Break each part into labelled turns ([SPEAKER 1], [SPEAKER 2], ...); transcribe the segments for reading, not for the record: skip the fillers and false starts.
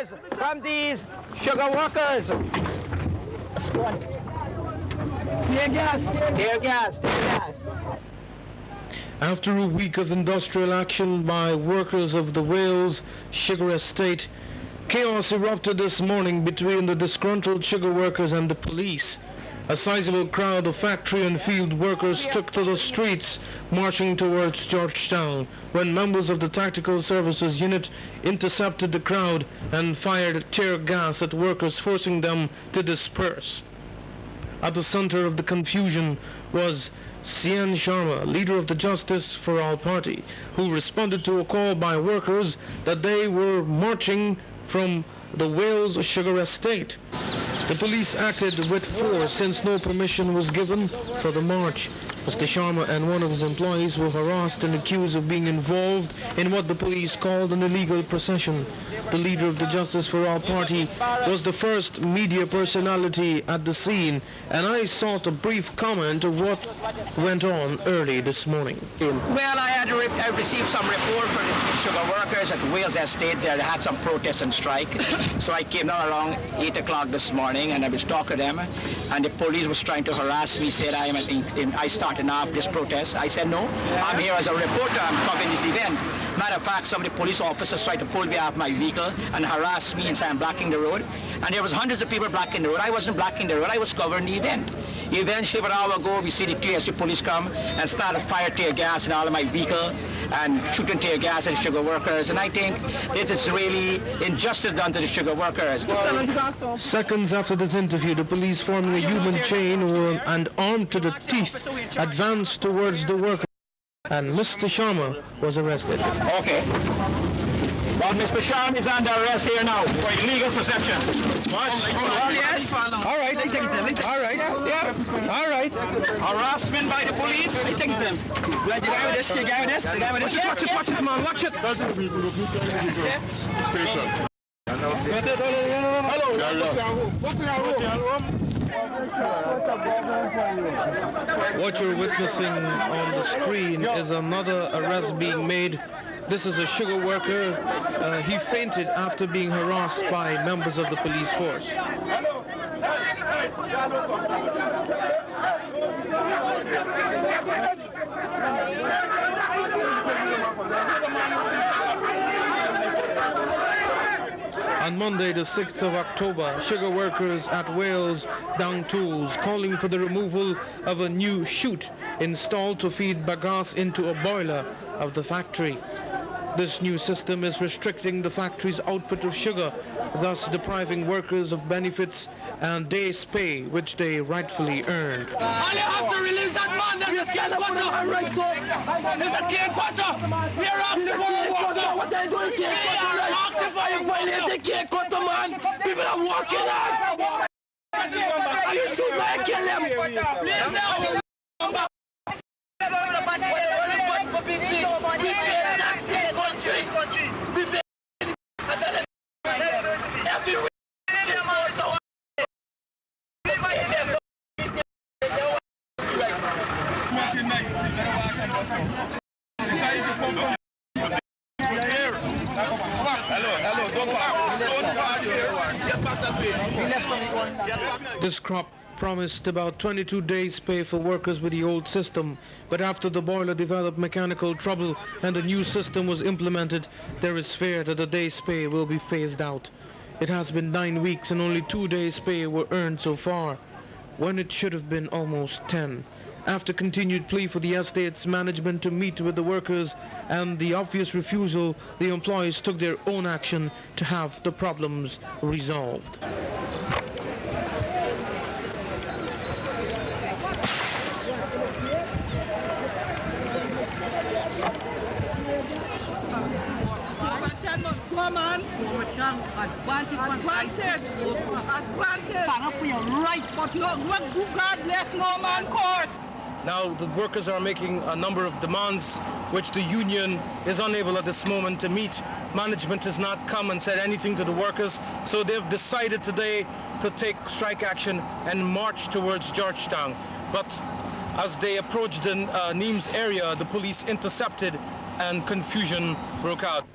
[SPEAKER 1] orders from these sugar workers. Squad. Tear gas, tear gas, tear gas.
[SPEAKER 2] After a week of industrial action by workers of the Wales sugar estate, chaos erupted this morning between the disgruntled sugar workers and the police. A sizable crowd of factory and field workers took to the streets, marching towards Georgetown, when members of the Tactical Services Unit intercepted the crowd and fired tear gas at workers, forcing them to disperse. At the center of the confusion was Sian Sharma, leader of the Justice for All party, who responded to a call by workers that they were marching from the Wales sugar estate. The police acted with force since no permission was given for the march. Mr. Sharma and one of his employees were harassed and accused of being involved in what the police called an illegal procession. The leader of the Justice for All party was the first media personality at the scene, and I sought a brief comment of what went on early this morning.
[SPEAKER 1] Well, I received some report from the sugar workers at Wales Estate. They had some protest and strike. So I came down around 8 o'clock this morning, and I was talking to them, and the police was trying to harass me, said I started off this protest. I said, no, I'm here as a reporter, I'm covering this event. Matter of fact, some of the police officers tried to pull me off my vehicle and harass me and say I'm blocking the road. And there was hundreds of people blocking the road. I wasn't blocking the road, I was covering the event. Eventually, about an hour ago, we see the TSU police come and started fire tear gas in all of my vehicle and shooting tear gas at the sugar workers. And I think this is really injustice done to the sugar workers.
[SPEAKER 2] Seconds after this interview, the police, forming a human chain and armed to the teeth, advanced towards the workers, and Mr. Sharma was arrested.
[SPEAKER 1] Okay. Well, Mr. Sharma is under arrest here now for illegal possession. What? Yes.
[SPEAKER 2] All right, I take them. All right.
[SPEAKER 1] Yes.
[SPEAKER 2] All right.
[SPEAKER 1] Harassment by the police. I take them. The guy with this, the guy with this, the guy with this. Watch it, watch it, come on, watch it.
[SPEAKER 2] What you're witnessing on the screen is another arrest being made. This is a sugar worker. He fainted after being harassed by members of the police force. On Monday, the 6th of October, sugar workers at Wales down tools, calling for the removal of a new chute installed to feed bagasse into a boiler of the factory. This new system is restricting the factory's output of sugar, thus depriving workers of benefits and day's pay, which they rightfully earned.
[SPEAKER 3] And you have to release that man. There's a cane quarter. There's a cane quarter. We are asking for a quarter. What are you doing? We are asking for you. Violate the cane quarter, man. People are walking out. Are you shoot me and kill them? Please now. We pay tax in country. We pay every week.
[SPEAKER 2] This crop promised about 22 days' pay for workers with the old system, but after the boiler developed mechanical trouble and the new system was implemented, there is fear that the day's pay will be phased out. It has been 9 weeks and only 2 days' pay were earned so far, when it should have been almost 10. After continued plea for the estate's management to meet with the workers and the obvious refusal, the employees took their own action to have the problems resolved.
[SPEAKER 3] Come on. Advantage. For your right, but no, God bless no man course.
[SPEAKER 2] Now the workers are making a number of demands which the union is unable at this moment to meet. Management has not come and said anything to the workers, so they've decided today to take strike action and march towards Georgetown. But as they approached the Nimes area, the police intercepted and confusion broke out.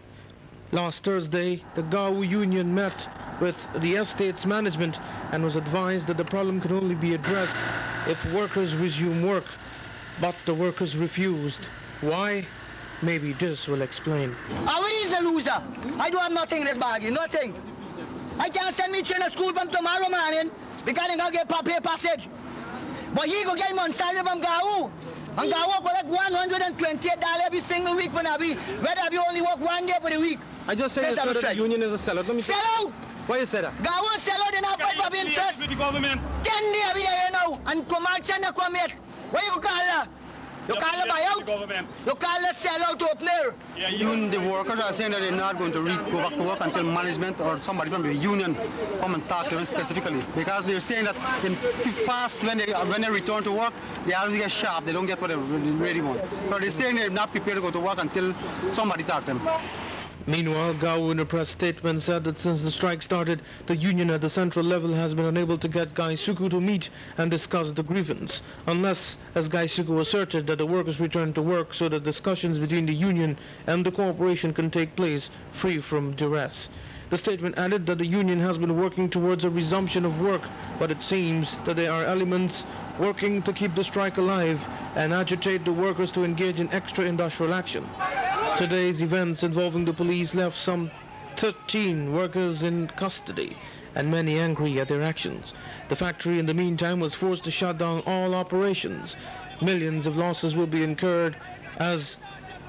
[SPEAKER 2] Last Thursday, the Gao union met with the estate's management and was advised that the problem can only be addressed if workers resume work. But the workers refused. Why? Maybe this will explain.
[SPEAKER 4] What is a loser? I don't have nothing in this bargain, nothing. I can't send me to school from tomorrow morning because I'm going to get paper passage. But he go get my salary from Gao. And Gao collect $128 every single week for Nabi, whether we only work 1 day for the week.
[SPEAKER 2] I just say the union is a sellout. Let me
[SPEAKER 4] sell out!
[SPEAKER 2] Why you say that?
[SPEAKER 4] Gao sell out in our fight for being first. 10 days every day now. And come out and come here. What you call that? You call it buyout? You call it sell out opener?
[SPEAKER 5] Even the workers are saying that they're not going to go back to work until management or somebody from the union come and talk to them specifically. Because they're saying that in past, when they return to work, they always get sharp. They don't get what they really want. So they're saying they're not prepared to go to work until somebody talk to them.
[SPEAKER 2] Meanwhile, Gao in a press statement said that since the strike started, the union at the central level has been unable to get Gaisuku to meet and discuss the grievance, unless, as Gaisuku asserted, that the workers return to work so that discussions between the union and the corporation can take place free from duress. The statement added that the union has been working towards a resumption of work, but it seems that there are elements working to keep the strike alive and agitate the workers to engage in extra industrial action. Today's events involving the police left some 13 workers in custody and many angry at their actions. The factory in the meantime was forced to shut down all operations. Millions of losses will be incurred as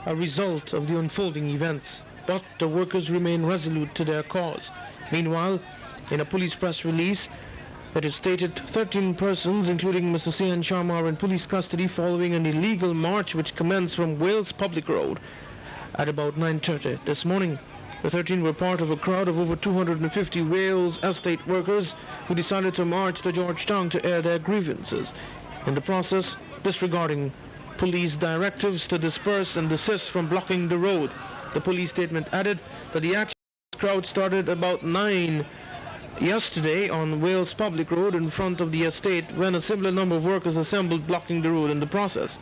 [SPEAKER 2] a result of the unfolding events, but the workers remain resolute to their cause. Meanwhile, in a police press release, it is stated 13 persons, including Mr. Sian Sharma, are in police custody following an illegal march which commenced from Wales Public Road at about 9:30 this morning. The 13 were part of a crowd of over 250 Wales estate workers who decided to march to Georgetown to air their grievances, in the process disregarding police directives to disperse and desist from blocking the road. The police statement added that the action crowd started about 9 yesterday on Wales Public Road in front of the estate when a similar number of workers assembled, blocking the road in the process.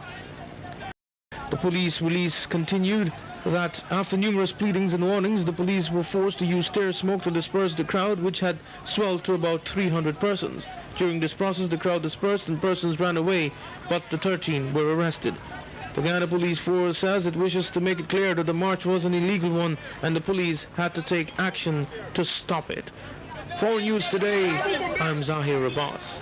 [SPEAKER 2] The police release continued that after numerous pleadings and warnings, the police were forced to use tear smoke to disperse the crowd, which had swelled to about 300 persons. During this process, the crowd dispersed and persons ran away, but the 13 were arrested. The Guyana Police Force says it wishes to make it clear that the march was an illegal one and the police had to take action to stop it. For News Today, I'm Zahir Abbas.